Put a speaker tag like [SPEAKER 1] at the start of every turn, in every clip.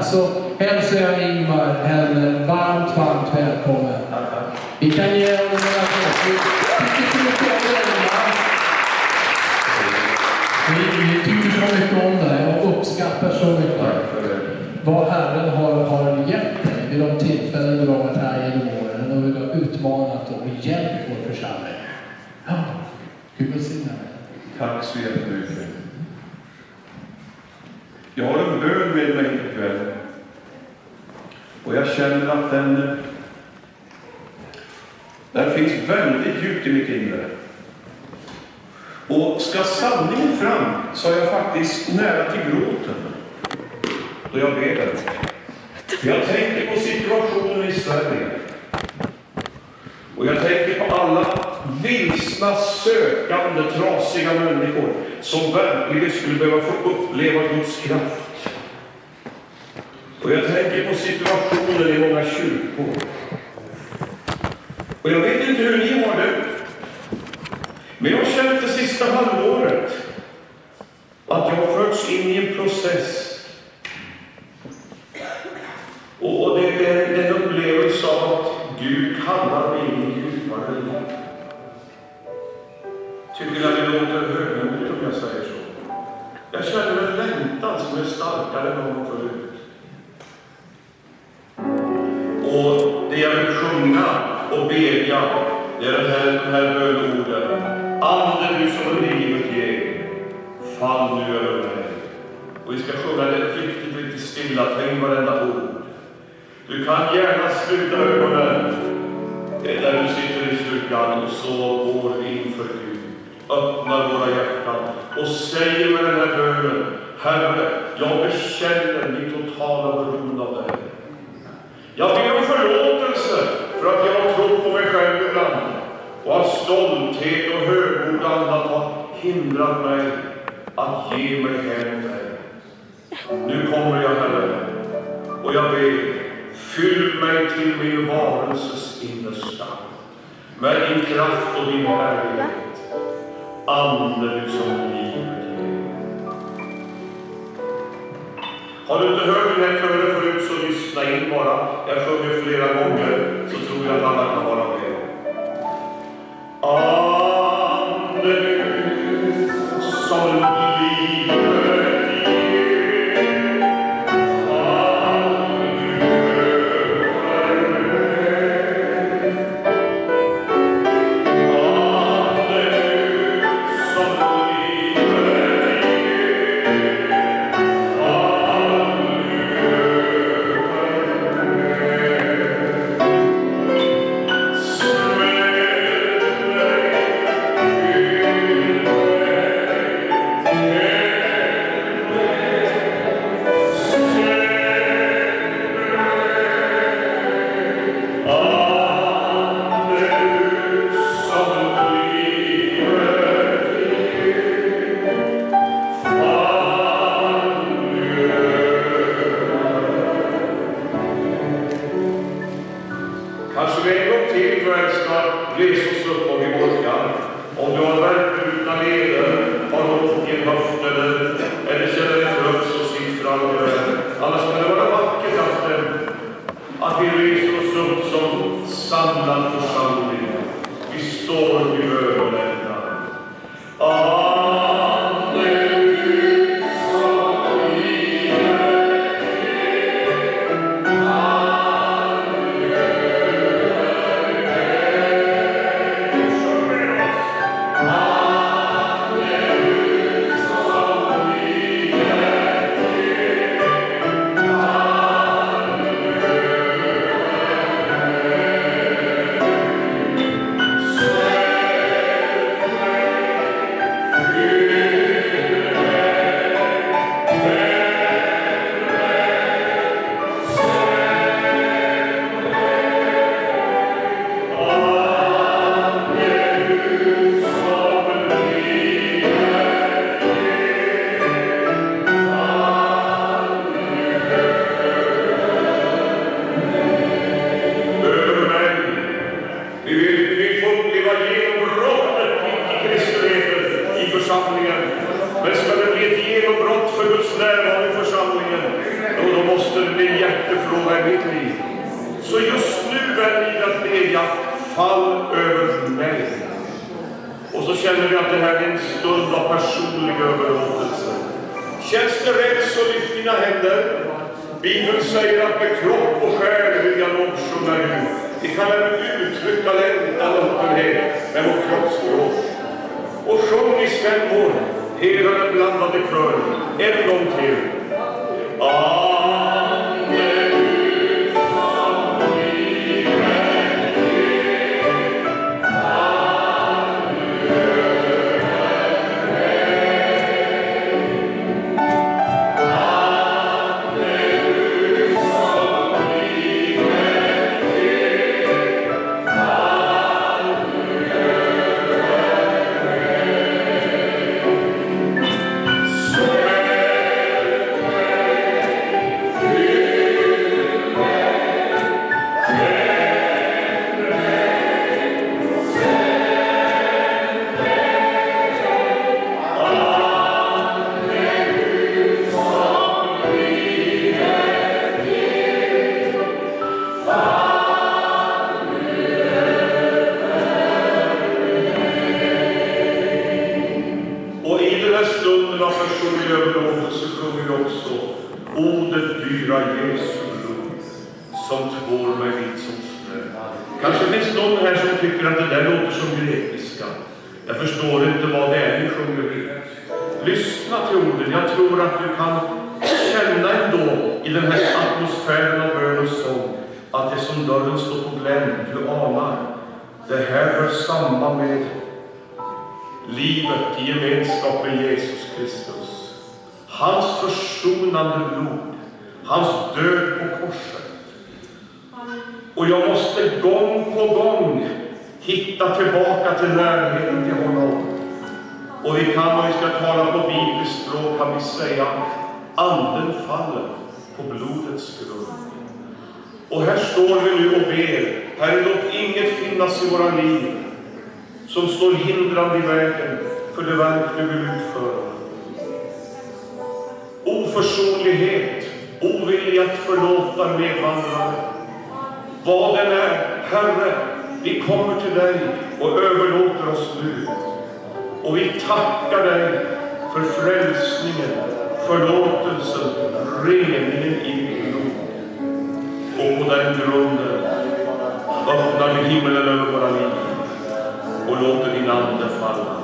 [SPEAKER 1] här så hälsar jag Ingmar en varmt välkommen. Vi kan ge honom några frågor. Vi tycker så mycket om det och uppskattar så mycket vad Herren har gett dig vid de tillfällen du har varit här genom åren och du har utmanat och hjälpt vår församling. Ja, Gud välsigna dig.
[SPEAKER 2] Tack så jättemycket. Jag har en bön med mig ikväll. Och jag känner att den finns väldigt djupt i mitt inre. Och ska sanningen fram så är jag faktiskt nära till gråten då jag ber den. Jag tänker på situationen i Sverige. Och jag tänker på alla vilsna, sökande, trasiga människor som verkligen skulle behöva få uppleva Guds kraft. Och jag tänker på situationen i många kyrkor. Och jag vet inte hur ni har det. Men jag har känt det sista halvåret att jag har förts in i en process. Och det är en upplevelse av att Gud kallar mig in i djupare liv. Tycker att det låter högmodigt om jag säger så. Jag känner en längtan som är starkare än någon förut. Och det jag vill sjunga och bedja, det är de här bönorden. Ande du som livet ger, fall nu över mig. Och vi ska sjunga det riktigt stilla, tänk varenda ord. Du kan gärna sluta ögonen där du sitter i kyrkan och så går inför Gud. Öppnar våra hjärtan och säger med den här bönen: Herre, jag bekänner mitt totala beroende av dig. Jag ber om förlåtelse för att jag har trott på mig själv ibland och att stolthet och högmod annat har hindrat mig att ge mig hem dig. Nu kommer jag, Herre, och jag ber, fyll mig till min varelses innersta med din kraft och din härlighet. Ande du som livet ger. Har du inte hört den här kören förut så lyssna in bara. Jag sjunger flera gånger så tror jag att alla kan vara med. Ande du som livet ger. hjärtefråga i mitt liv. Så just nu väljer jag att bedja, fall över mig. Och så känner vi att det här är en stund av personlig överlåtelse. Känns det rätt så lyft dina händer. Bibeln säger att med kropp och själ vill jag lovsjunga Gud. Vi kan även uttrycka längtan och öppenhet med vår kroppsspråk. Och sjung i stämmor hela den blandade kören. En gång till. Anden faller på blodets grund. Och här står vi nu och ber. Här låt inget finnas i våra liv som står hindrande i vägen för det verk du vill utföra. Oförsonlighet, ovilja att förlåta medvandrare. Vad den är, Herre, vi kommer till dig och överlåter oss nu. Och vi tackar dig för frälsningen, förlåtelsen, reningen i blod. Och på den grunden öppnar vi himlen över våra liv och låter din ande falla.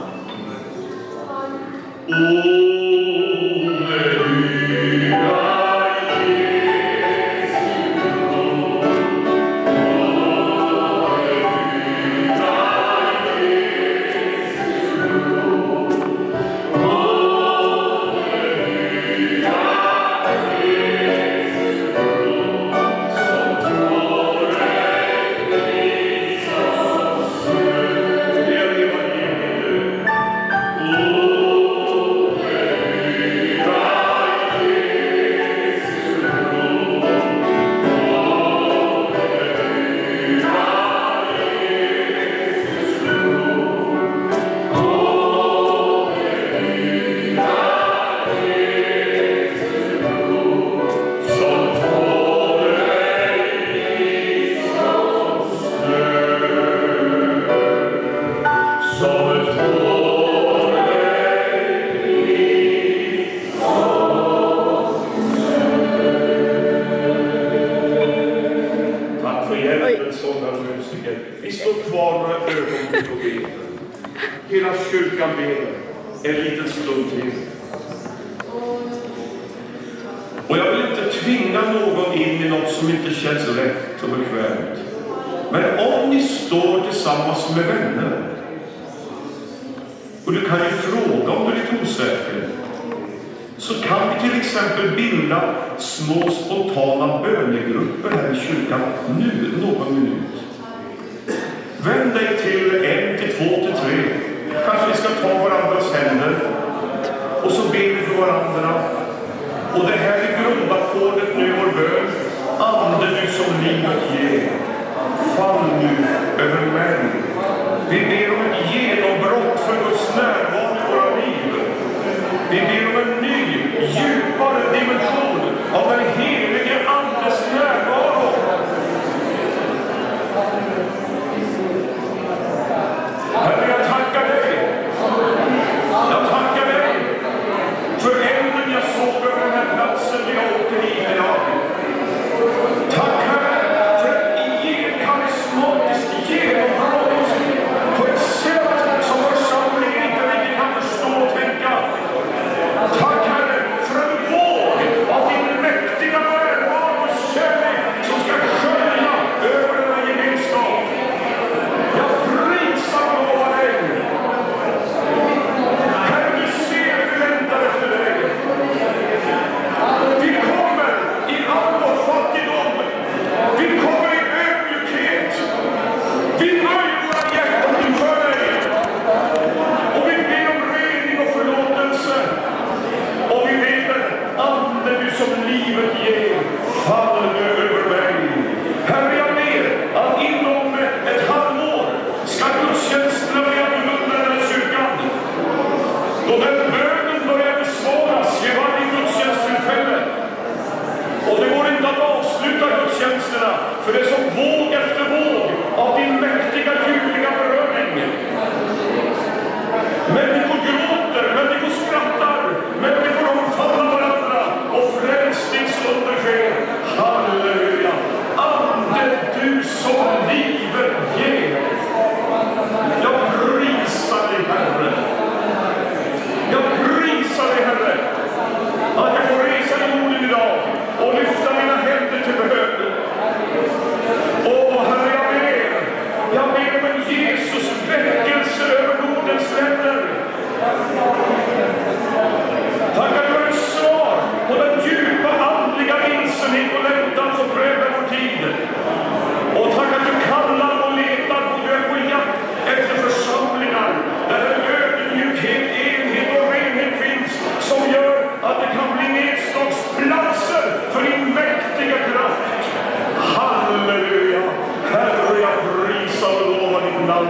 [SPEAKER 2] Små spontana bönegrupper här i kyrkan nu, någon minut. Vänd dig till 1, till 2, till 3. Kanske vi ska ta varandras händer och så ber vi för varandra. Och det här är grundackordet nu i vår bön. Ande du som livet ger, fall nu över mig. Vi ber om ett genombrott för Guds närvaro i våra liv. Vi ber om en ny, djupare dimension av den helige Andes Då den bönen börjar besvaras vid varje gudstjänsttillfälle. Och det går inte att avsluta gudstjänsterna, för det är som våg efter våg av din mäktiga ljuvliga beröring. Människor gråter, människor skrattar, människor omfamnar varandra och frälsningsunder sker. Halleluja! Ande, du som livet ger. Jag prisar dig, Herre. Jag prisar dig, Herre, att jag får resa i jorden idag och lyfta mina händer till bön. Åh, Herre, jag ber om en Jesus väckelse över Nordens länder. Tack att du har ett svar på den djupa andliga vilsenhet och längtan som präglar vår tid. Och tack att du kallar och letar och du är på jakt efter församlingar där en ödmjukhet, enhet och renhet finns, som gör att det kan bli nedslagsplatser för din mäktiga kraft. Halleluja! Herre, jag prisar och lovar ditt namn.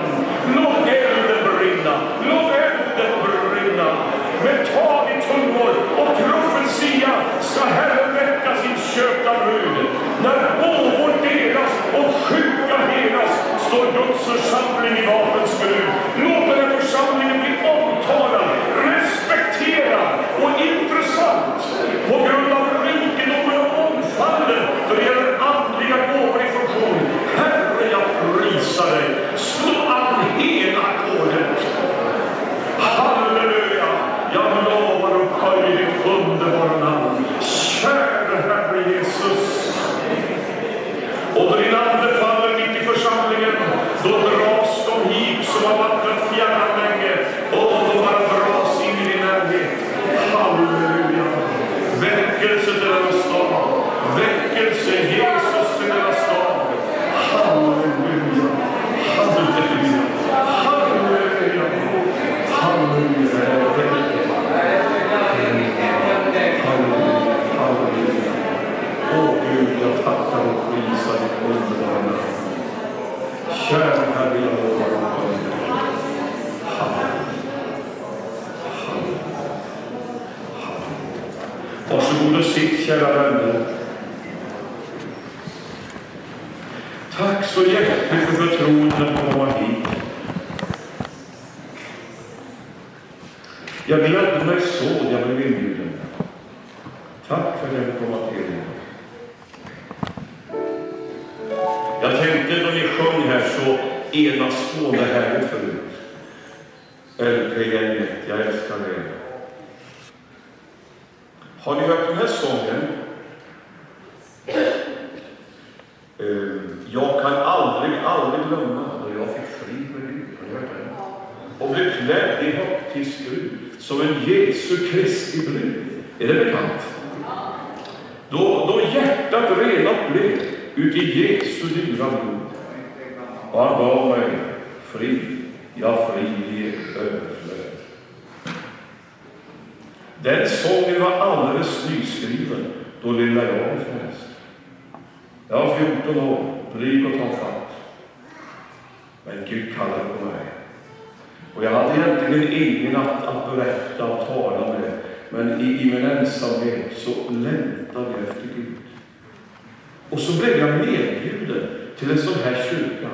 [SPEAKER 2] Låt elden brinna, låt elden brinna. Med tal i tungor och profetia ska Herren väcka sin köpta brud. När gåvor delas och sjuka helas står Guds församling i vapens skrud. Låt den här församlingen bli omtalad, respekterad och intressant på grund av rikedomen och omfallen då det gäller andliga gåvor i funktion. Herre, jag prisar dig. Slå an hela ackordet. Halleluja! Jag lovar och höjer ditt underbara namn. Käre Herre Jesus. Och då din ande faller mitt i församlingen, då dras de hit som har vattnat fjärran länge. Och de bara dras in i din närhet. Halleluja! Väckelse till denna stad. Väckelse Jesus till denna stad. Halleluja! Halleluja! Halleluja! Halleluja! Åh Gud, jag tackar och prisar ditt underbara namn. Kära Herre, jag lovar och höjer. Varsågod och sitt, kära vänner. Tack så hjärtligt för förtroendet att komma hit. Jag glädde mig så jag blev inbjuden. Tack för att jag fick komma till er. Jag tänkte då ni sjöng här så enastående härligt förut. LP-gänget, jag älskar er. Har ni hört den här sången? Jag kan aldrig glömma då jag fick fri med Gud. Har ni hört den? Och blev klädd i högtidsbrud som en Jesu Kristi brud. Är det bekant? Då hjärtat renat blev ut i Jesu dyra blod. Och han gav mig fri, ja fri i överflöd. Den sången var alldeles nyskriven då lilla jag var frälst. Jag var 14 år, blyg och tafatt. Men Gud kallade på mig. Och jag hade egentligen ingen att berätta och tala med. Men i min ensamhet så längtade jag efter Gud. Och så blev jag medbjuden till en sån här kyrka.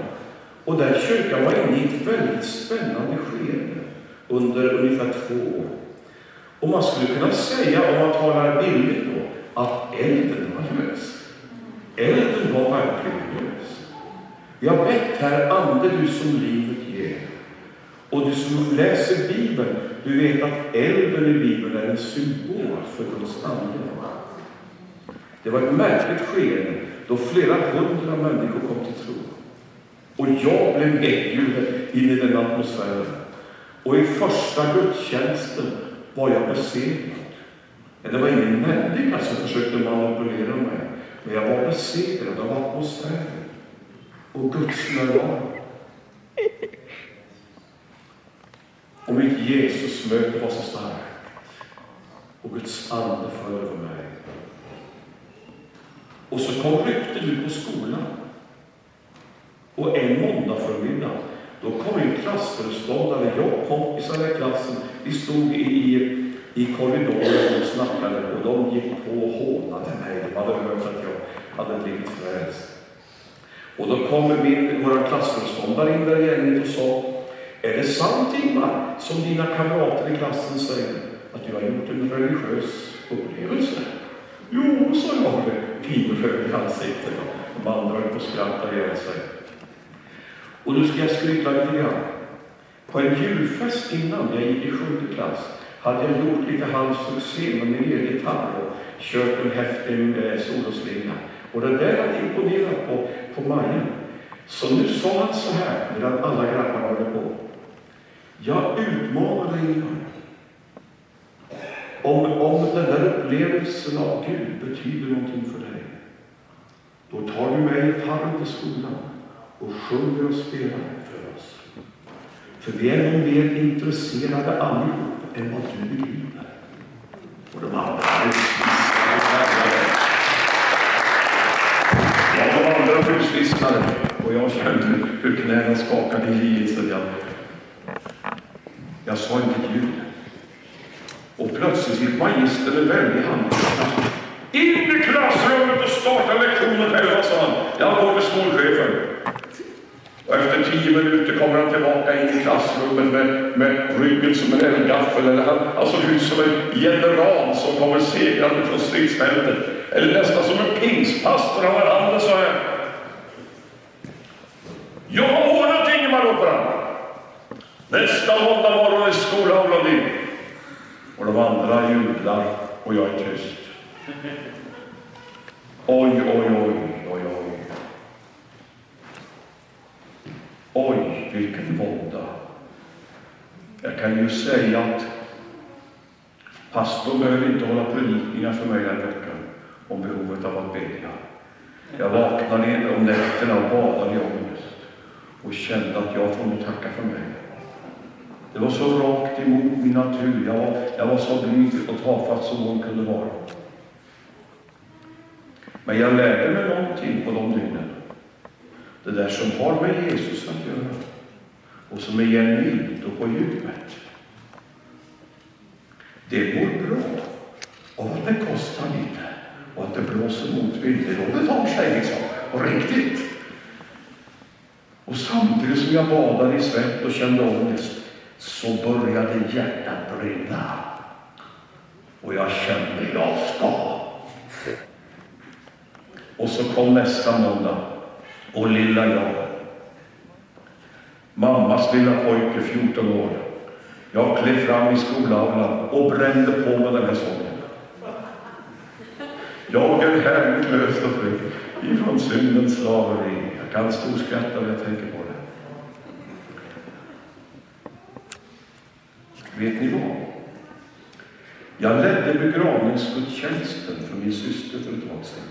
[SPEAKER 2] Och den kyrkan var inne i ett väldigt spännande skede under ungefär 2 år. Och man skulle kunna säga, om man talar billigt då, att elden var lös. Elden var verkligen lös. Jag bett, Herre, ande du som livet ger. Och du som läser Bibeln, du vet att elden i Bibeln är en symbol för Guds ande. Det var ett märkligt skeende då flera 100 människor kom till tro. Och jag blev medbjuden in i den atmosfären. Och i första gudstjänsten var jag besegrad. Det var ingen människa som försökte manipulera mig. Men jag var besegrad av atmosfären. Och Guds närvaro. Och mitt Jesus-möte var så starkt. Och Guds ande föll över mig. Och så kom ryktet ut på skolan. Och en måndag förmiddag Då kom en klassföreståndare, jag och kompisarna i klassen, vi stod i korridoren och snackade och de gick på och hånade mig. De hade hört att jag hade blivit frälst. Och då kommer våra klassföreståndare in där gänget och sa: är det sant, Ingmar, som dina kamrater i klassen säger, att du har gjort en religiös upplevelse? Jo, sa jag med pinröd i ansiktet. De andra höll på att skratta ihjäl sig. Och nu ska jag skryta lite grann. På en julfest innan jag gick i 7:e klass hade jag gjort lite halvsuccé med min egen gitarr och kört en häftig soloslinga. Och det där hade imponerat på Maja. Så nu sa han så här, medan alla grabbar hörde på: jag utmanar dig. Om den där upplevelsen av Gud betyder någonting för dig, då tar du med gitarren till skolan och sjunger och spelar för oss. För vi är nog mer intresserade allihop än vad du begriper. Och de andra huslyssnare. Och jag kände hur knäna skakade i livet. Jag sa inte Gud. Och plötsligt fick magistern en väldig handling. In i klassrummet och starta lektionen själva, sa han. Jag går med skolchefen. Och efter 10 minuter kommer han tillbaka in i klassrummet med ryggen som en eldgaffel. Eller han såg ut som en general som kommer segrande från stridsfältet. Eller nästan som en pingstpastor. Han var handen så här: jag har ordnat Ingemar, Opera. Nästa måndag morgon i skolavlan in. Och de andra jublar och jag är tyst. Oj, oj, oj, oj, oj. Oj, vilken vånda. Jag kan ju säga att pastorn behöver inte hålla predikningar för mig den veckan om behovet av att bedja. Jag vaknade ner om nätterna och badade i ångest och kände att jag får nog tacka för mig. Det var så rakt emot min natur. Jag var så blyg och tafatt som hon kunde vara. Men jag lärde mig någonting på de dygnen. Det där som har med Jesus att göra och som är genuint och på djupet. Det mår bra av att det kostar lite och att det blåser motvind. Det betar sig liksom, och riktigt. Och samtidigt som jag badade i svett och kände ångest, så började hjärtat brinna. Och jag kände jag ska. Och så kom nästa måndag. Och lilla jag. Mammas lilla pojke, 14 år. Jag klev fram i skolavlan och brände på med den här sången. Jag är härligt löst och fri ifrån syndens slaveri. Jag kan storskratta när jag tänker på det. Vet ni vad? Jag ledde begravningsgudstjänsten för min syster för ett tag sedan.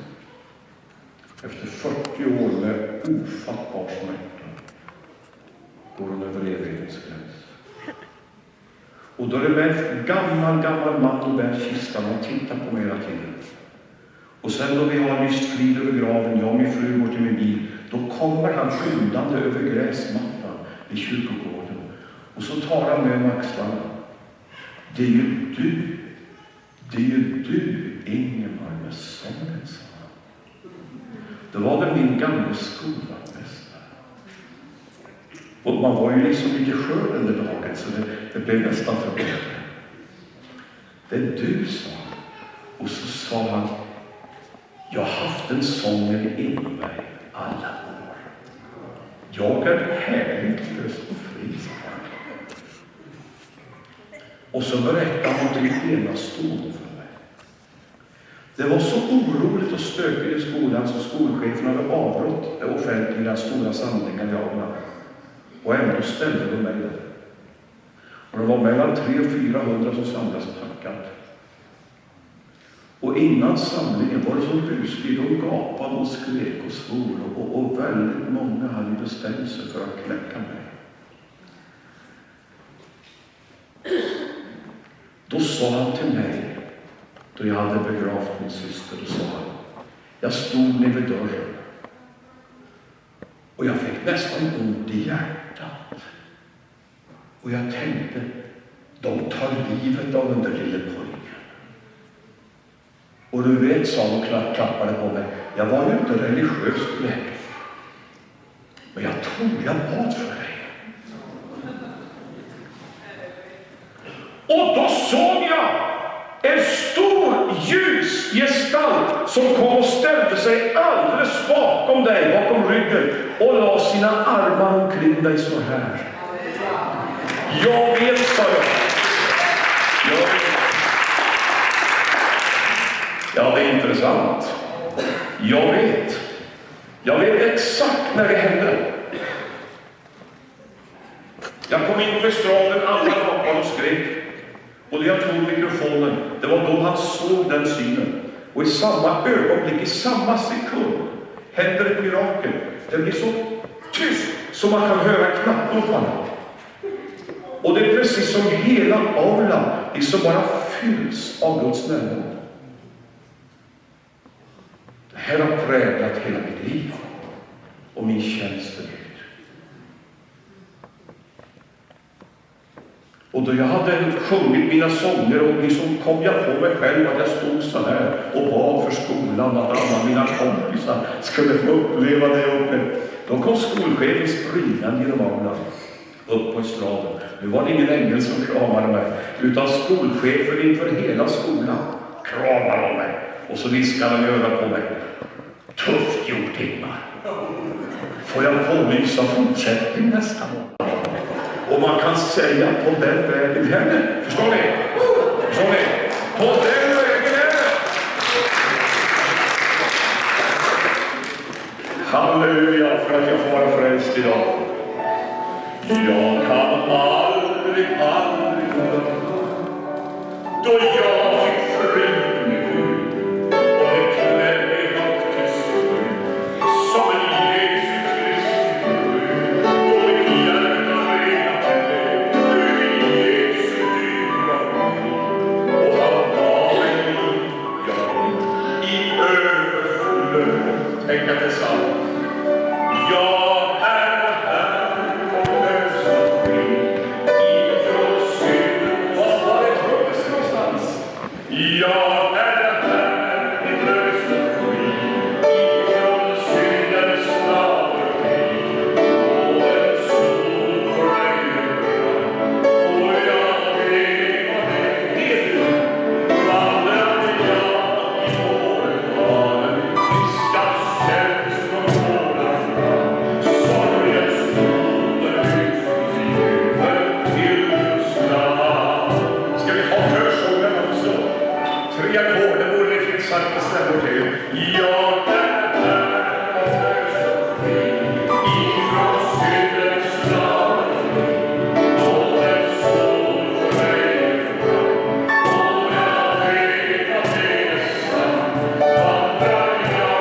[SPEAKER 2] Efter 40 år med ofattbar smärta går hon över evighetens gräns. Och då är det med en gammal man och bär kistan och tittar på mig hela tiden. Och sen då vi har lyst frid över graven, jag och min fru går till min bil, då kommer han skyndande över gräsmattan i kyrkogården. Och så tar han med axlarna. Det är ju du, Ingemar, med sången, sa han. Det var det min gamla skolvaktmästare. Och man var ju liksom lite skör den där dagen, så det blev nästan för bra. Det är du, sa han. Och så sa han: jag har haft den sången inom mig alla år. Jag är härligt löst och fri, sa han. Och så berättade han till enastående för mig. Det var så oroligt och stökigt i skolan så skolchefen hade avrått det offentliga stora samlingar i aula. Och ändå ställde de mig där. Och det var mellan 300 och 400 som samlades packat. Och innan samlingen var det som buslig. De gapade och skrek och svor. Och väldigt många hade bestämt sig för att kläcka mig. Då sa han till mig, då jag hade begravt min syster, då sa han: jag stod vid dörren och jag fick nästan ont i hjärtat. Och jag tänkte, de tar livet av den där lille pojken. Och du vet, sa de, klappade på mig, jag var ju inte religiöst läge. Men jag tror jag bad för dig. Och då såg jag en stor ljus gestalt som kom och ställde sig alldeles bakom dig, bakom ryggen, och la sina armar omkring dig så här. Jag vet, sa jag. Ja, det är intressant. Jag vet exakt när det hände. Jag kom in på estraden, alla bakom och skrek. Och när jag tog mikrofonen, det var då han såg den synen. Och i samma ögonblick, i samma sekund, händer ett mirakel. Det blir så tyst som man kan höra knappnåparna. Och det är precis som hela aulan liksom bara fylls av Guds närvaro. Det här har präglat hela mitt liv och min tjänst för Gud. Och då jag hade sjungit mina sånger och liksom kom jag på mig själv att jag stod så här och bad för skolan att alla mina kompisar skulle få uppleva det uppe. Då kom skolchefen springande genom aulan upp på estraden. Nu var det ingen ängel som kramade mig, utan skolchefen inför hela skolan kramade mig. Och så viskade han i örat på mig. Tufft gjort, Ingmar. Får jag pålysa fortsättning nästa gång? Och man kan säga på den vägen henne. Förstår ni? Förstår ni? På den vägen henne. Halleluja för att jag får vara frälst idag. Jag kan aldrig då jag fick frid med Gud och det klädde högt till slut som en Jesus Kristi brud och mitt hjärta rena till Jesu dyra blod och han gav mig i överflöd. Tänk att det är sant. Jag är här och lösa fri ifrån synd. Vad var det tröst någonstans? Jag är här i lösa fri ifrån syndens slaveri. Och en sol för mig brann. Och jag vet vad det är. Vandrade jag i vårvalen. Fiskar tjänst från våran fram. Sorgen stoder ut till Jerusalem. Ska vi ta körsången också? 3 ackord, det borde det finns sagt stämmor till. Jag är här lösa fri ifrån syndens slaveri. Och en sol för mig fram. Och jag vet att det är sant. Vandrar jag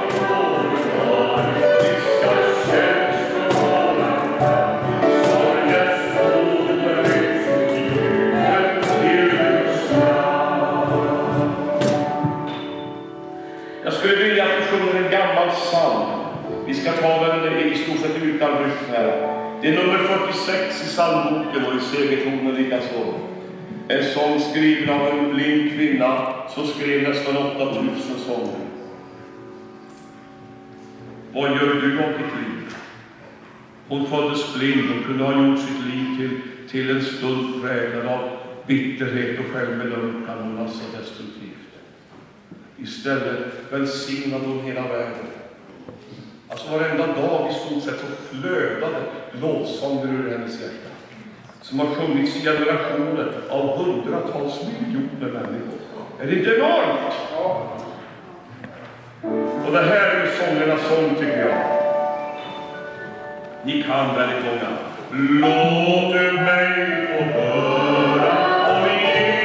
[SPEAKER 2] i vårvalen. Fiskar tjänst från våran fram. Sorgen stoder ut till Jerusalem. Jag skulle vilja att vi sjunger en gammal psalm. Vi ska ta den i stort sett utan rytm här. Det är nummer 46 i psalmboken och i segertonen likaså. En sång skriven av en blind kvinna som skrev nästan 8000 sånger. Vad gör du av ditt liv? Hon föddes blind och kunde ha gjort sitt liv till en stund präglad av bitterhet och självbelunkan och massa destruktivt. Istället välsignade hon hela världen. Alltså varenda dag i stort sett så flödade lovsånger ur hennes hjärta. Som har sjungits i generationer av hundratals miljoner människor. Är det inte enormt? Och det här är sångernas sång, tycker jag. Ni kan väldigt många. Låt du mig få höra om Jesus.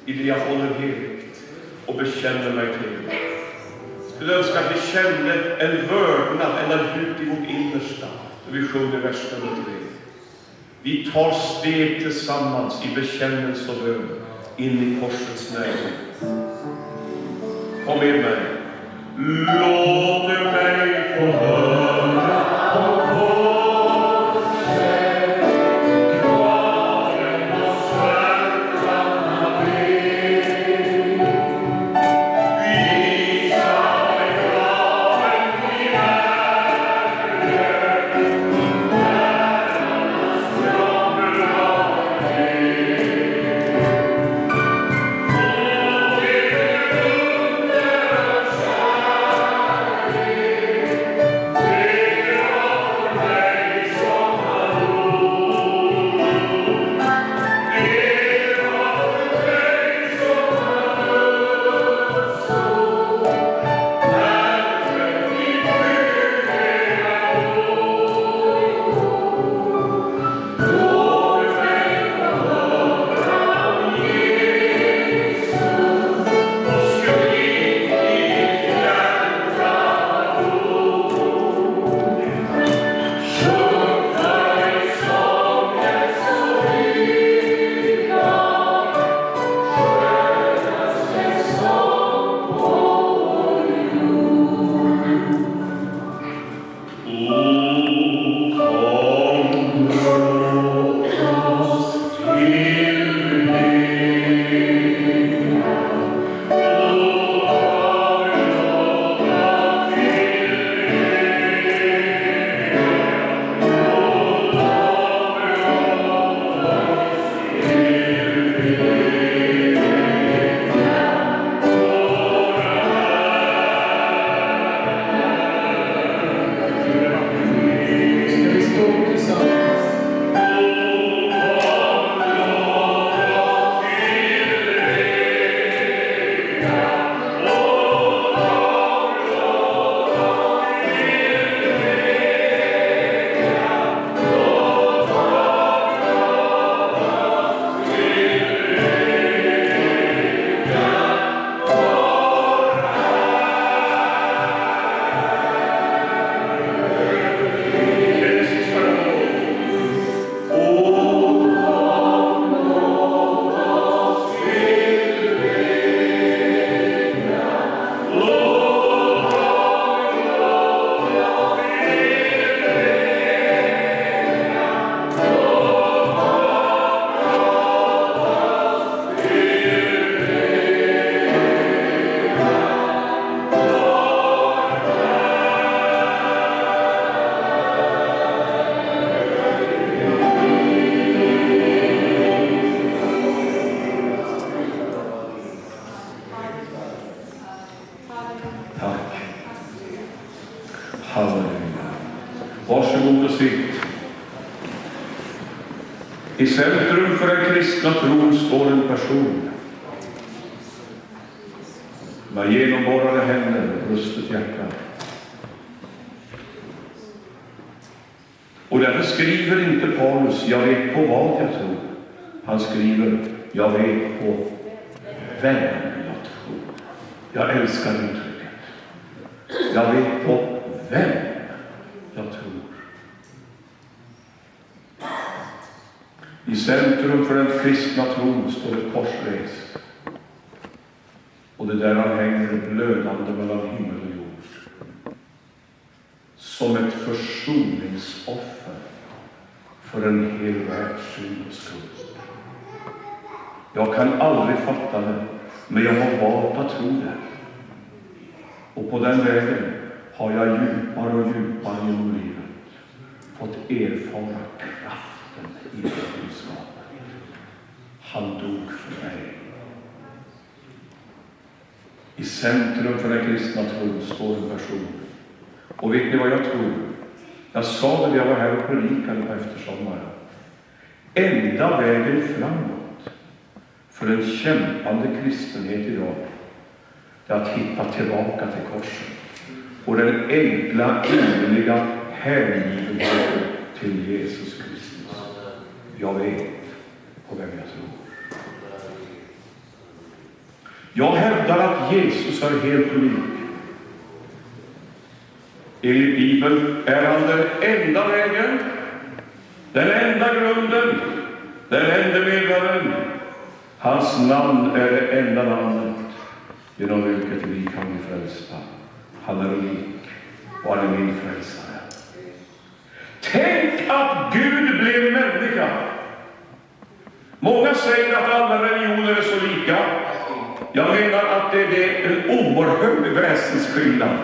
[SPEAKER 2] i det jag håller heligt och bekänner mig till. Skulle önska att vi kände en vördnad ända djupt i vårt innersta när vi sjunger vers nummer 3. Vi tar steg tillsammans i bekännelse och bön in i korsets närhet. Kom med mig. Låt mig få höra på korset, kvarnen och svärtarna ber. Visa mig graven i världen, lärarnas drömmar av dig. Och det under och
[SPEAKER 3] Varsågod och sitt. I centrum för den kristna tron står en person med genomborrade händer och brustet hjärta. Och därför skriver inte Paulus, jag vet på vad jag tror. Han skriver, jag vet på vem jag tror. Jag älskar uttrycket. Jag vet på vem jag tror. I centrum för den kristna tron står ett korsres. Och det där han hänger blödande mellan himmel och jord. Som ett försoningsoffer för en hel världs synd och skuld. Jag kan aldrig fatta det, men jag har valt att tro det. Och på den vägen har jag djupare och djupare genom livet fått erfara kraften i äktenskapet. Han dog för mig. I centrum för den kristna tron står en person. Och vet ni vad jag tror? Jag sa det när jag var här och predikade på eftersommaren. Enda vägen framåt för en kämpande kristenhet idag är att hitta tillbaka till korset. Och den enkla, innerliga hängivenheten till Jesus Kristus. Jag vet på vem jag tror. Jag hävdar att Jesus är helt unik. Enligt Bibeln är han den enda vägen, den enda grunden, den enda medlaren. Hans namn är det enda namnet genom vilket vi kan bli frälsta. Han är unik och han är min frälsare. Tänk att Gud blev människa. Många säger att alla religioner är så lika. Jag menar att det är en oerhörd väsensskillnad.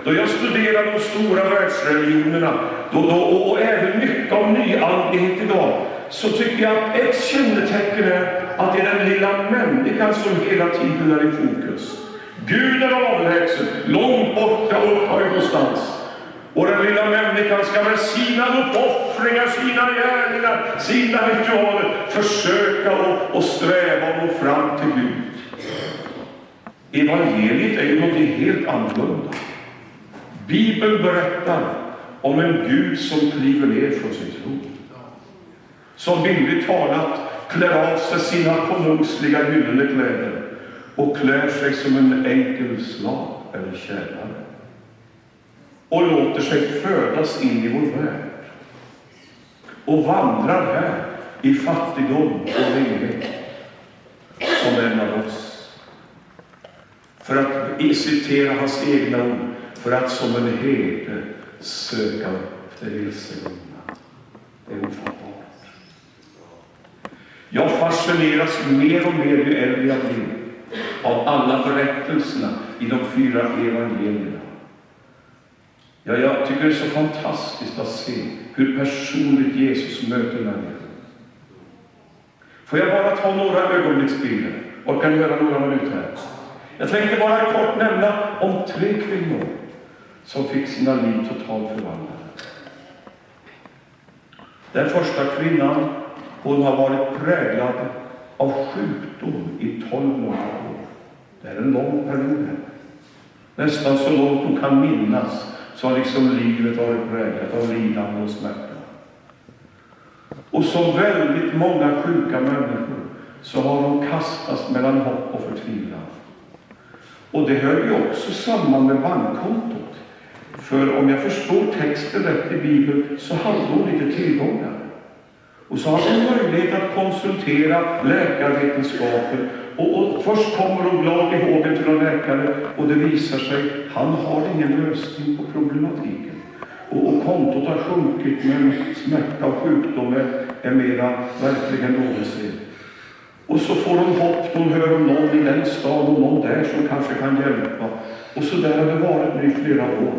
[SPEAKER 3] Då jag studerar de stora världsreligionerna och även mycket av nyandlighet idag, så tycker jag att ett kännetecken är att det är den lilla människan som hela tiden är i fokus. Gud är avlägsen, långt borta, upphöjd någonstans. Och den lilla människan ska med sina uppoffringar, sina gärningar, sina ritualer försöka och sträva och nå fram till Gud. Evangeliet är ju något helt annorlunda. Bibeln berättar om en Gud som kliver ner från sin tron. Som bildligt talat klär av sig sina konungsliga gyllene kläder och klär sig som en enkel slav eller tjänare. Och låter sig födas in i vår värld. Och vandrar här i fattigdom och ringhet som en av oss. För att citera hans egna ord, för att som en herde söka upp det vilsegångna. Det är ofattbart. Jag fascineras mer och mer ju äldre jag blir av alla berättelserna i de 4 evangelierna. Ja, jag tycker det är så fantastiskt att se hur personligt Jesus möter människor. Får jag bara ta några ögonblicksbilder och kan göra några minuter här. Jag tänkte bara kort nämna om 3 kvinnor som fick sina liv totalt förvandlade. Den första kvinnan, hon har varit präglad av sjukdom i 12 år. Det är en lång period. Nästan så långt hon kan minnas så har liksom livet varit präglat av lidande och smärta. Och som väldigt många sjuka människor så har de kastats mellan hopp och förtvivlan. Och det hör ju också samman med bankkontot. För om jag förstår texten rätt i Bibeln så hade hon lite tillgångar. Och så har hon möjlighet att konsultera läkarvetenskapen. Och först kommer hon glad i hågen till en läkare och det visar sig han har ingen lösning på problematiken. Och kontot har sjunkit, men smärta och sjukdom är mera verkligen någonsin. Och så får hon hopp, hon hör om någon i den stad och någon där som kanske kan hjälpa. Och så där har det varit nu i flera år.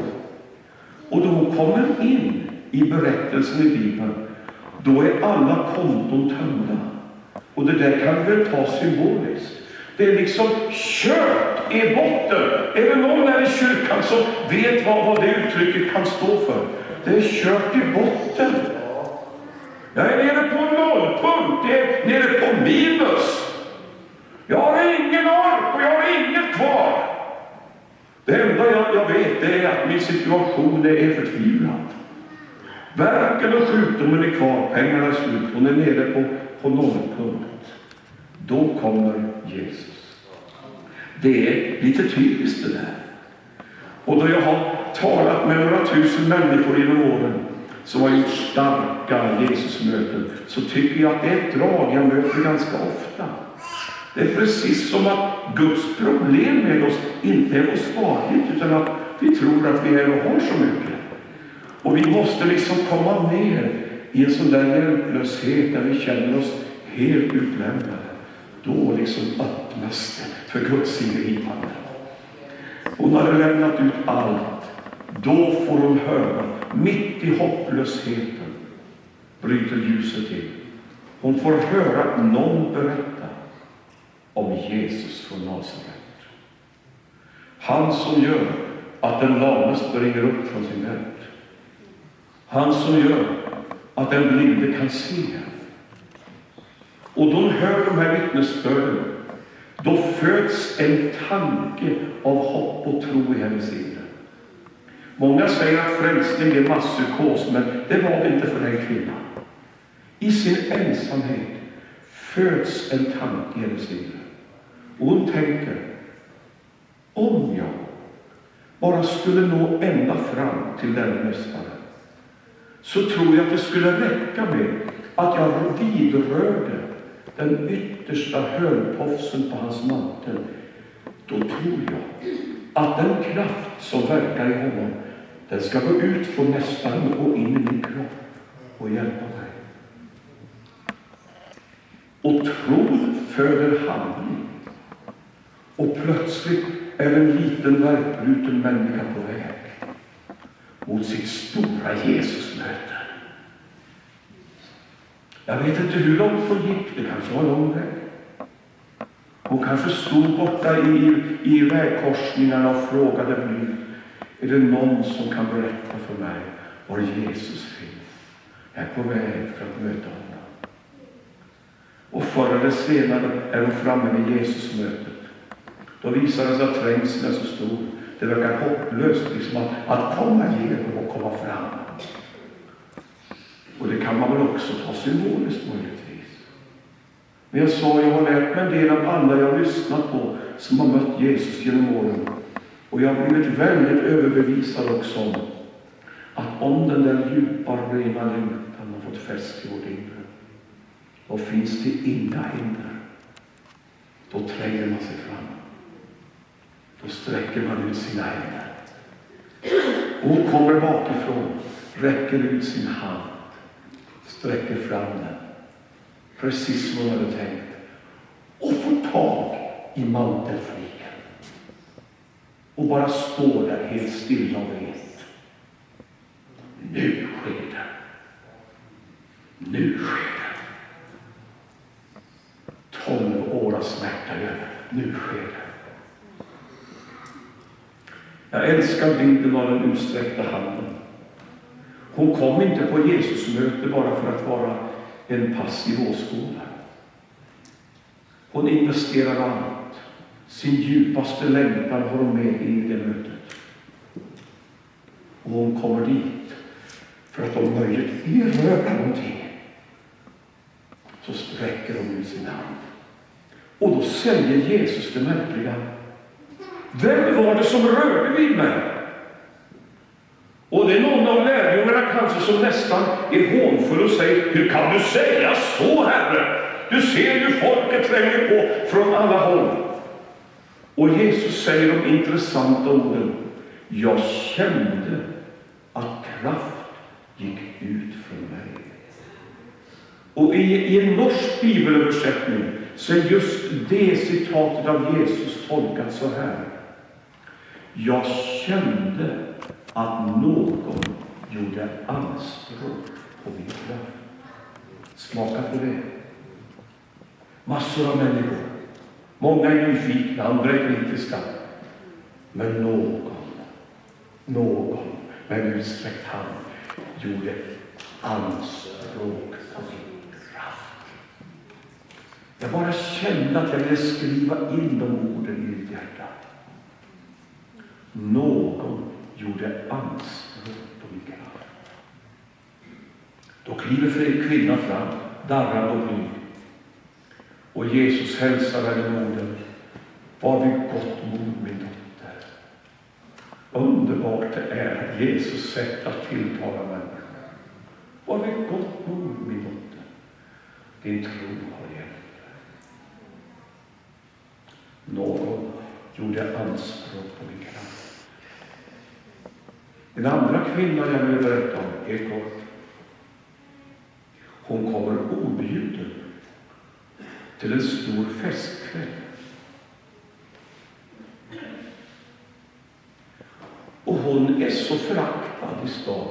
[SPEAKER 3] Och då hon kommer in i berättelsen i Bibeln, då är alla konton tömda. Och det där kan vi väl ta symboliskt. Det är liksom kört i botten. Är det någon här i kyrkan som vet vad det uttrycket kan stå för? Det är kört i botten. Jag är nere på nollpunkt. Jag är nere på minus. Jag har ingen ork och jag har inget kvar. Det enda jag vet är att min situation är förtvivlad. Värken och sjukdomen är kvar, pengarna är slut. Hon är nere på nollpunkt. Då kommer Jesus. Det är lite typiskt det där. Och då jag har talat med några tusen människor genom åren som har gjort starka Jesusmöten, så tycker jag att det är ett drag jag möter ganska ofta. Det är precis som att Guds problem med oss inte är vår svaghet, utan att vi tror att vi är och har så mycket. Och vi måste liksom komma ner i en sån där hjälplöshet där vi känner oss helt utlämnade. Då liksom öppnas det för Guds ingripande. Hon hade lämnat ut allt. Då får hon höra, mitt i hopplösheten bryter ljuset till. Hon får höra någon berätta om Jesus från Nasaret. Han som gör att den lame springer upp från sin bädd. Han som gör att den blinde kan se. Och då hör de här vittnesbörden. Då föds en tanke av hopp och tro i hennes inre. Många säger att frälsning är masspsykos, men det var det inte för den kvinnan. I sin ensamhet föds en tanke i hennes inre. Och hon tänker, om jag bara skulle nå ända fram till den mästaren, så tror jag att det skulle räcka med att jag vidrörde den yttersta höltofsen på hans mantel. Då tror jag att den kraft som verkar i honom, den ska gå ut från mästaren och in i min kropp och hjälpa mig. Och tro föder handling. Och plötsligt är en liten värkbruten människa på väg mot sitt stora Jesusmöte. Jag vet inte hur långt hon gick, det kanske var lång väg. Hon kanske stod borta i vägkorsningarna och frågade blygt, är det någon som kan berätta för mig var Jesus finns? Jag är på väg för att möta honom. Och förr eller senare är hon framme vid Jesusmötet. Då visar det sig att trängseln är så stor. Det verkar hopplöst liksom att komma igenom och komma fram. Och det kan man väl också ta symboliskt möjligtvis. Men jag har lärt mig en del av alla jag har lyssnat på som har mött Jesus genom åren. Och jag har blivit väldigt överbevisad också om att om den där djupa, rena längtan har fått fäst i vårt inre, då finns det inga hinder. Då tränger man sig fram. Då sträcker man ut sina händer. Och hon kommer bakifrån, räcker ut sin hand, sträcker fram den. Precis som hon hade tänkt. Och får tag i mantelfliken. Och bara står där helt stilla och vet. Nu sker det. Nu sker det. 12 år av smärta över. Nu sker det. Jag älskar bilden av den utsträckta handen. Hon kom inte på Jesusmöte bara för att vara en passiv åskådare. Hon investerar allt. Sin djupaste längtan har hon med in i det mötet. Och hon kommer dit för att om möjligt erövra någonting. Så sträcker hon ut sin hand. Och då säger Jesus det märkliga. Vem var det som rörde vid mig? Och det är någon av lärjungarna kanske som nästan är hånfull och säger, hur kan du säga så, Herre? Du ser ju folket tränger på från alla håll. Och Jesus säger de intressanta orden, jag kände att kraft gick ut från mig. Och i en norsk bibelöversättning så är just det citatet av Jesus tolkat så här. Jag kände att någon gjorde anspråk på min kraft. Smaka på det. Massor av människor. Många är nyfikna, andra är kritiska. Men någon med utsträckt hand gjorde anspråk på min kraft. Jag bara kände att jag ville skriva in de orden i mitt hjärta. Någon gjorde anspråk på min kraft. Då kliver kvinnan fram, darrande och blyg. Och Jesus hälsar henne med orden, var vid gott mod, min dotter. Underbart det är Jesus sätt att tilltala människor. Var vid gott mod, min dotter. Din tro har hjälpt dig. Någon gjorde anspråk på min kraft. Den andra kvinnan jag vill berätta om är kort. Hon kommer objuden till en stor festkväll. Och hon är så föraktad i stan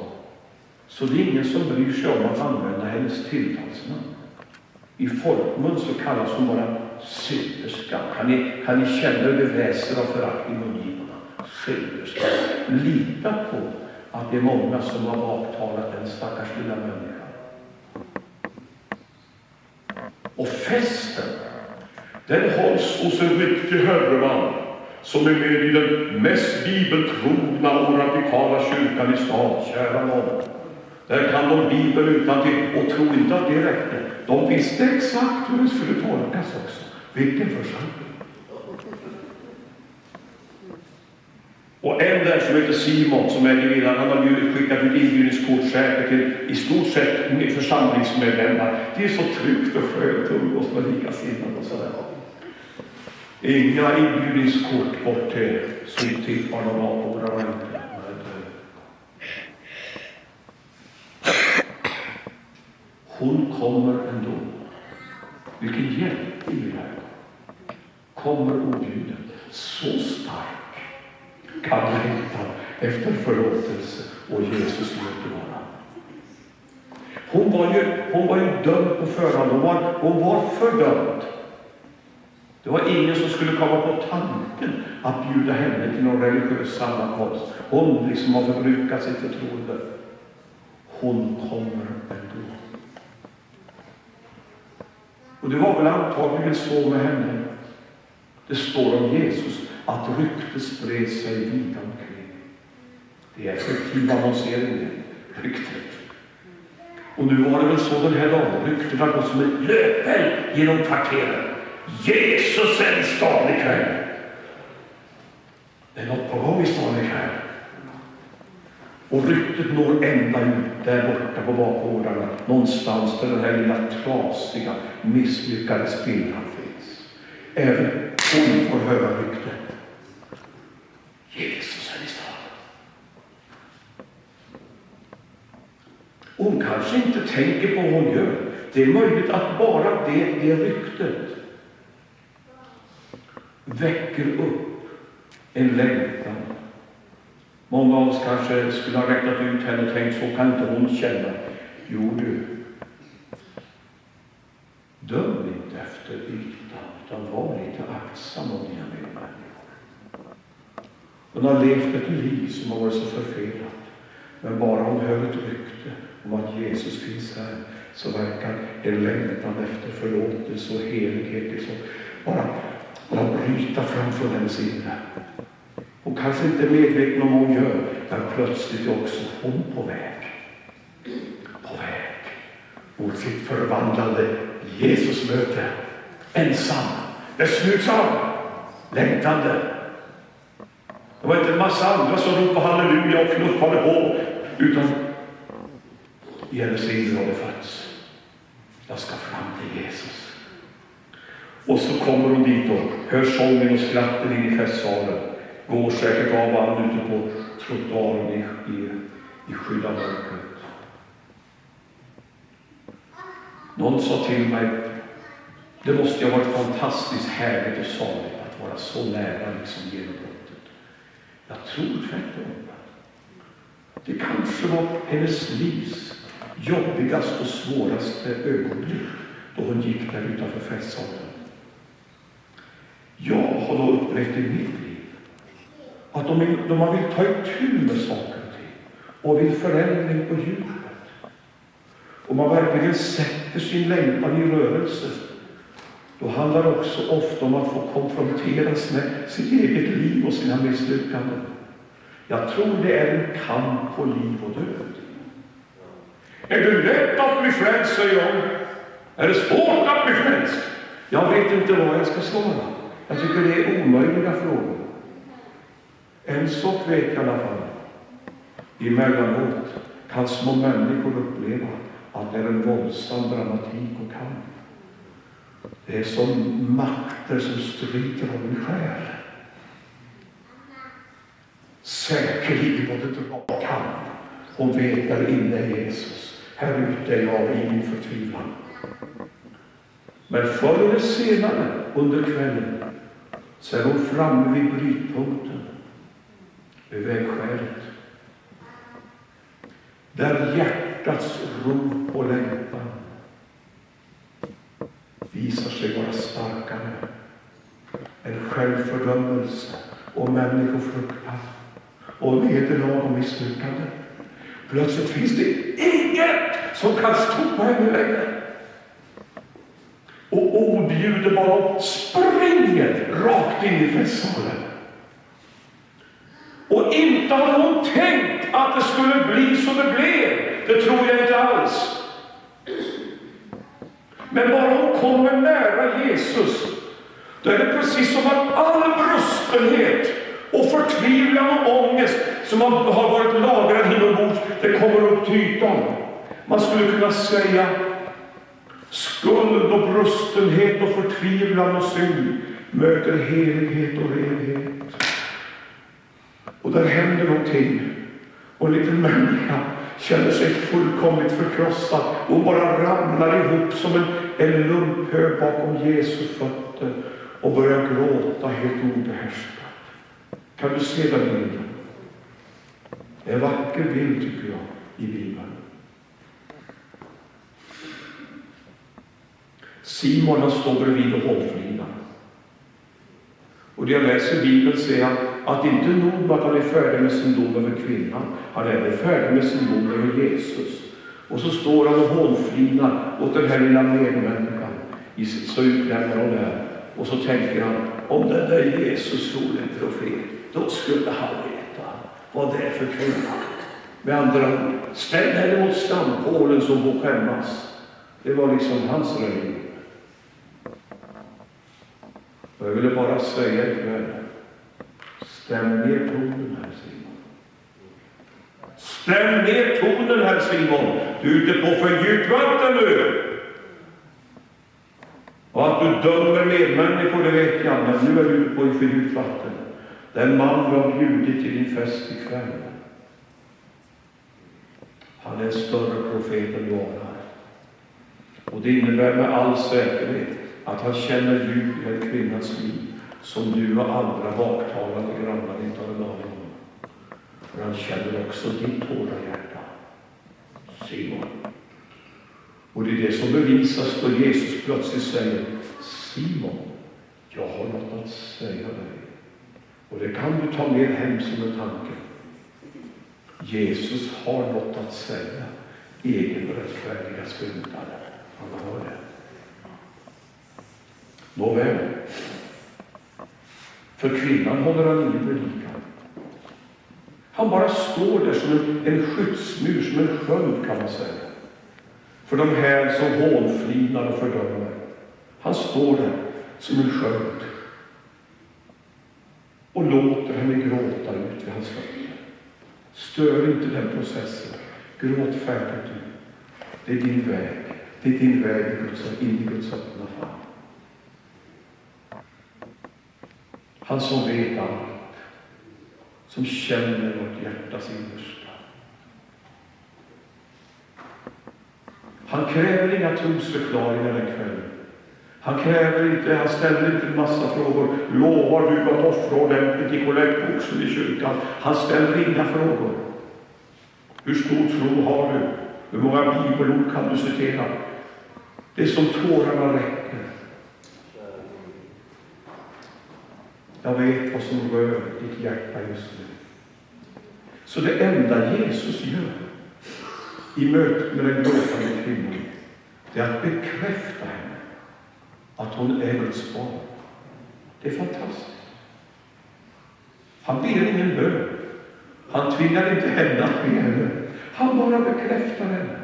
[SPEAKER 3] så det är ingen som bryr sig om att använda hennes tilltalsnamn. I folkmun så kallas hon bara synderska. Kan ni känna det väser av förakt i mungiporna? Synderska. Lita på att det är många som har baktalat den stackars lilla människan. Och festen, den hålls hos en riktig herreman som är med i den mest bibeltrogna och radikala kyrkan i stan, kära någon. Där kan de Bibeln utantill och tro inte att det räckte. De visste exakt hur det skulle tolkas också. Vilken församling. Och en där som heter Simon, som är i villan, han har skickat ut inbjudningskort säkert till i stort sett församlingsmedlemmar. Det är så tryggt och skönt att umgås med likasinnade och sådär. Inga inbjudningskort bort till soptipparna och våra räntor. Hon kommer ändå. Vilken hjälp i det här. Kommer objuden. Så stark kan längtan efter förlåtelse och Jesus möter vara. Hon var ju dömd på förhand. Hon var fördömd. Det var ingen som skulle komma på tanken att bjuda henne till någon religiös sammankomst. Hon liksom har förbrukat sitt förtroende. Hon kommer ändå. Och det var väl antagligen så med henne. Det står om Jesus att ryktet spred sig vida omkring. Det är effektiv annonsering, ryktet. Och nu var det väl så den här dagen. Ryktet har gått som en löpeld genom kvarteren. Jesus är i stan ikväll. Det är något på gång i stan ikväll. Och ryktet når ända ut där borta på bakgårdarna. Någonstans där den här lilla trasiga, misslyckade spillran finns. Även hon får höra ryktet. Jesus är i stan. Hon kanske inte tänker på vad hon gör. Det är möjligt att bara det ryktet väcker upp en längtan. Många av oss kanske skulle ha räknat ut henne och tänkt, så kan inte hon känna. Jo du, döm inte efter ytan, utan var lite aktsam om dina medmänniskor. Hon har levt ett liv som har varit så förfelat. Men bara hon hör ett rykte om att Jesus finns här, så verkar en längtan efter förlåtelse och helighet liksom bara bryta framför hennes inre. Hon kanske inte är medveten om vad hon gör, men plötsligt är också hon på väg mot sitt förvandlande Jesusmöte. Ensam, beslutsam, längtande. Det var inte en massa andra som ropade halleluja och knuffade på, utan i hennes inre har det fötts. Jag ska fram till Jesus. Och så kommer hon dit och hör sången och skratten in i festsalen. Går säkert av och an ute på trottoaren i skydda mörkret. Någon sa till mig, det måste ju ha varit fantastiskt härligt och saligt att vara så nära liksom genombrottet. Jag tror tvärtom. Det kanske var hennes livs jobbigaste och svåraste ögonblick då hon gick där utanför festsalen. Jag har då upplevt i mitt liv att om man vill ta itu med saker och ting och vill förändring på djupet, och man verkligen sätter sin längtan i rörelse, då handlar det också ofta om att få konfronteras med sitt eget liv och sina misslyckanden. Jag tror det är en kamp på liv och död. Är det lätt att bli frälst, säger jag? Är det svårt att bli frälst? Jag vet inte vad jag ska svara. Jag tycker det är omöjliga frågor. En sak vet jag i alla fall. Emellanåt kan små människor uppleva att det är en våldsam dramatik och kamp. Det är som makter som strider om en själ. Säkerligen både dragkamp. Hon vet där inne är Jesus. Här ute är jag i min förtvivlan. Men förr eller senare under kvällen så är hon framme vid brytpunkten. Vid vägskälet. Där hjärtats rop och längtan visar sig vara starkare än självfördömelse och människofruktan och nederlag och misslyckande. Plötsligt finns det inget som kan stoppa henne längre. Och objuden bara springer rakt in i festsalen. Och inte har hon tänkt att det skulle bli som det blev. Det tror jag inte alls. Men bara hon kommer nära Jesus, då är det precis som att all brustenhet Och förtvivlan och ångest som har varit lagrad inombords, det kommer upp till ytan. Man skulle kunna säga skuld och brustenhet och förtvivlan och synd möter helighet och renhet. Och där händer någonting. Och en liten människa känner sig fullkomligt förkrossad och bara ramlar ihop som en lumphög bakom Jesu fötter och börjar gråta helt obehärskat. Kan du se den bilden? Det är en vacker bild tycker jag i Bibeln. Simon han står bredvid och hållflinar. Och det jag läser i Bibeln ser jag att inte nog med att han är färdig med sin dom över kvinnan, han är även färdig med sin dom över Jesus. Och så står han och hållflinar åt den här lilla medmänniskan. Så utlämnar hon där. Och så tänker han, om den där Jesus vore en profet, då skulle han veta vad det är för kvinna. Med andra ord, ställ henne mot stampålen som får skämmas. Det var liksom hans religion. Och jag ville bara säga ikväll, stäm ner tonen här Simon. Stäm ner tonen här Simon. Du är ute på för djupt vatten nu. Och att du dömer medmänniskor, det vet jag, men nu är du ute på för djupt vatten. Den man du har bjudit till din fest ikväll. Han är en större profet än du anar. Och det innebär med all säkerhet att han känner djup i en kvinnas liv som du och andra baktalande grannar inte har en aning om. För han känner också ditt hårda hjärta. Simon. Och det är det som bevisas då Jesus plötsligt säger, Simon, jag har något att säga dig. Och det kan du ta med hem som en tanke. Jesus har något att säga. Egenrättfärdiga syndare. Han har det. Nåväl. För kvinnan håller han ingen predikan. Han bara står där som en skyddsmur, som en sköld kan man säga. För de här som hånflinar och fördömer. Han står där som en sköld. Och låter henne gråta ut vid hans fötter. Stör inte den processen. Gråt färdigt ut. Det är din väg. Det är din väg in i Guds öppna famn. Han som vet allt. Som känner vårt hjärtas innersta. Han kräver inga trosförklaringar den kvällen. Han ställer inte en massa frågor. Lovar du att offra ordentligt i kollektboxen i kyrkan? Han ställer inga frågor. Hur stor tro har du? Hur många bibelord kan du citera? Det är som tårarna räcker. Jag vet vad som rör ditt hjärta just nu. Så det enda Jesus gör i mötet med den gråtande kvinnan, det är att bekräfta henne att hon är Guds barn. Det är fantastiskt. Han ber ingen bön. Han tvingar inte henne att be henne. Han bara bekräftar henne.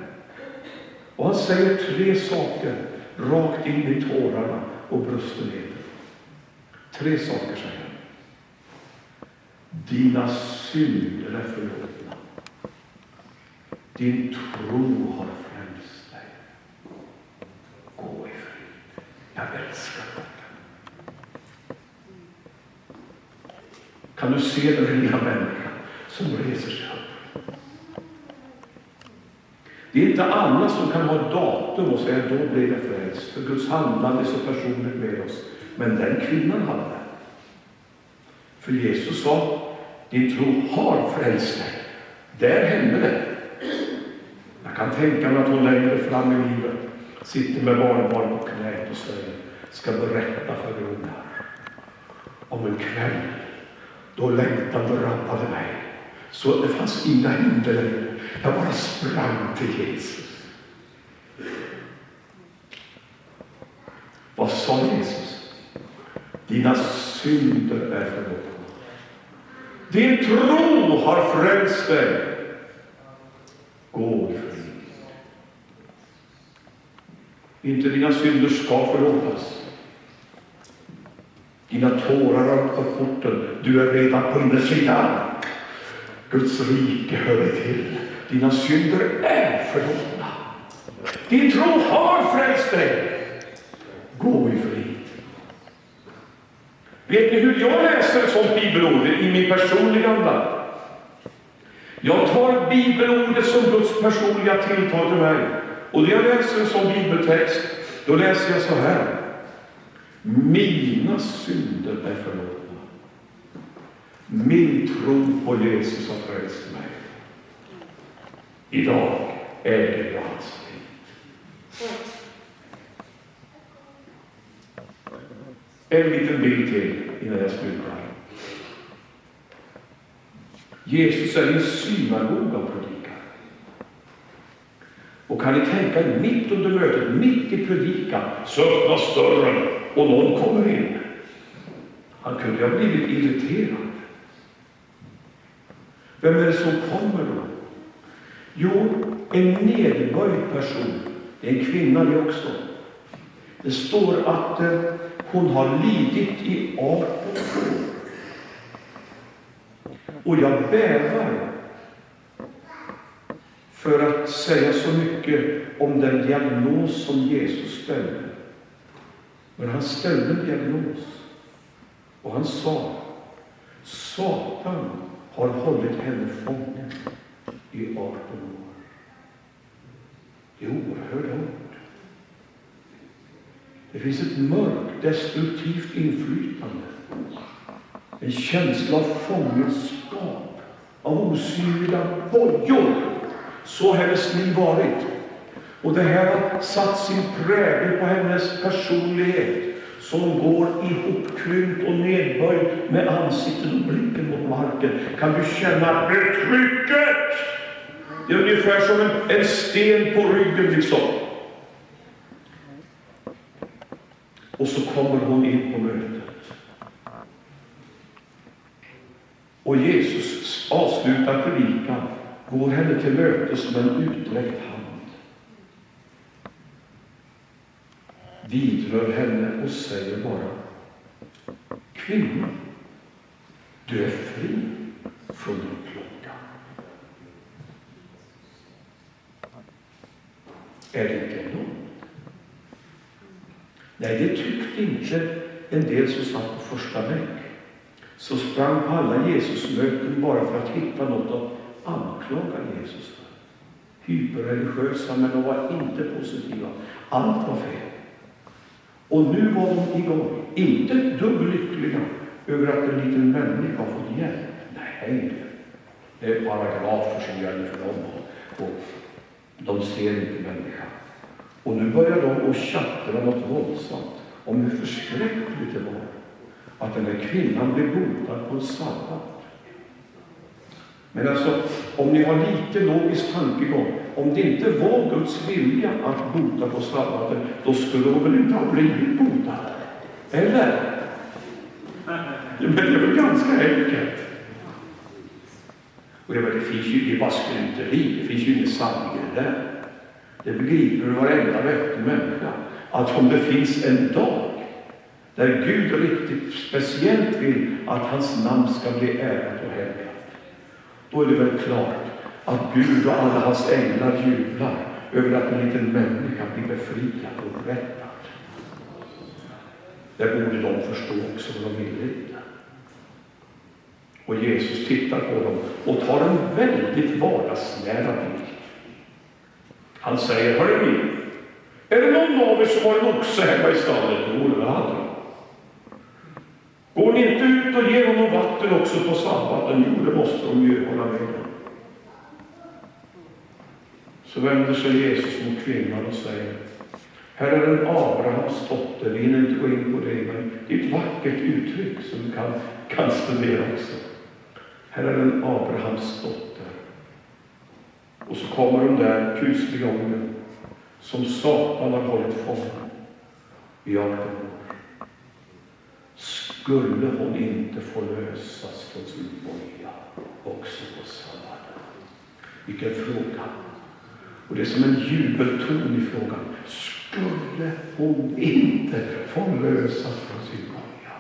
[SPEAKER 3] Och han säger 3 saker rakt in i tårarna och brustenheten. 3 saker säger han. Dina synder är förlåtna. Din tro har frälst dig. Gå i frid. Jag älskar det. Kan du se den lilla människan som reser sig upp? Det är inte alla som kan ha ett datum och säga då blir det frälst. För Guds handlande är så personligt med oss. Men den kvinnan hade det. För Jesus sa, din tro har frälst dig. Där hände det. Jag kan tänka mig att hon längre fram i livet sitter med barnbarn på knät och säger, ska berätta för Gunnar om en kväll då längtan drabbade mig. Så det fanns inga hinder längre. Jag bara sprang till Jesus. Vad sa Jesus? Dina synder är förlåtna. Din tro har frälst dig. Gå i frid. Inte dina synder ska förlåtas. Dina tårar har på porten. Du är redan på insidan. Guds rike hör dig till. Dina synder är förlåtna. Din tro har frälst dig. Gå i frid. Vet ni hur jag läser ett sånt bibelord i min personliga andakt? Jag tar bibelordet som Guds personliga tilltal till mig. Och när jag läser en sån bibeltext, då läser jag så här. Mina synder är förlåtna. Min tro på Jesus har frälst mig. Idag äger jag hans frid. En liten bild till innan jag slutar. Jesus är i en synagoga och predikar. Och kan ni tänka er, mitt under mötet, mitt i predikan, så öppnas dörren och någon kommer in. Han kunde ha blivit irriterad. Vem är det som kommer då? Jo, en nedböjd person. Det är en kvinna det också. Det står att hon har lidit i 18 år. Och jag bävar för att säga så mycket om den diagnos som Jesus ställde. Men han ställde en diagnos. Och han sa, Satan har hållit henne fången i 18 år. Det är oerhört ord. Det finns ett mörkt, destruktivt inflytande. En känsla av fångenskap, av osynliga bojor. Så hennes liv varit. Och det här har satt sin prägel på hennes personlighet, som går ihopkrympt och nedböjd med ansiktet och blicken mot marken. Kan du känna trycket? Det är ungefär som en sten på ryggen liksom. Och så kommer hon in på mötet. Och Jesus avslutar predikan, går henne till mötes med en utsträckt hand. Vidrör henne och säger bara, kvinna, du är fri från din plåga. Är det inte enormt? Nej, det tyckte inte en del som satt på första väg. Så sprang på alla Jesusmöten bara för att hitta något att anklaga Jesus för. Hyperreligiösa, men de var inte positiva. Allt var fel. Och nu var de igång. Inte ett dugg lyckliga över att en liten människa har fått hjälp. Nej, det är paragrafer som gäller för dem. Och de ser inte människan. Och nu börjar de att tjattra något våldsamt om hur förskräckligt det var att den här kvinnan blev botad på en sabbat. Men alltså, om ni har lite logisk tankegång, om det inte var Guds vilja att bota på sabbaten, då skulle hon väl inte ha blivit botad? Eller? Men det är väl ganska enkelt. Och det finns ju bara skryteri, det finns ju ingen sanning i det där. Det begriper varenda vettig människa. Att om det finns en dag där Gud riktigt speciellt vill att hans namn ska bli ärat och helgat, då är det väl klart att Gud och alla hans änglar jublar över att en liten människa blir befriad och räddad. Det borde de förstå också vad de vill inte. Och Jesus tittar på dem och tar en väldigt vardagsnära bild. Han säger, hörru ni, är det någon av er som har en oxe hemma i stallet? Jo, det hade de. Går ni inte ut och ger honom vatten också på sabbaten? Jo, det måste de ju hålla med om. Så vänder sig Jesus mot kvinnan och säger, här är en Abrahams dotter. Vi hinner inte gå in på det, men det är ett vackert uttryck som vi kan studera också. Här är en Abrahams dotter. Och så kommer de där kusliga orden som Satan har hållit fången i 18 år. Skulle hon inte få lösas från sin boja också på sabbaten? Vilken fråga! Och det är som en jubelton i frågan. Skulle hon inte få lösas från sin boja?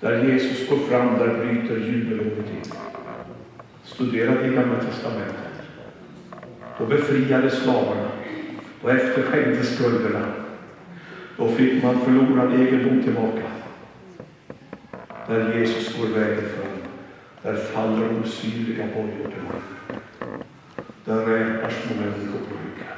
[SPEAKER 3] Där Jesus går fram, där bryter jubelordet in. Studera det Gamla testamentet. Då befriades slavarna. Då efterskänktes skulderna. Då fick man förlorad egendom tillbaka. Där Jesus går vägen fram, där faller de osynliga bojorna. Där räknas små människor på ryggen.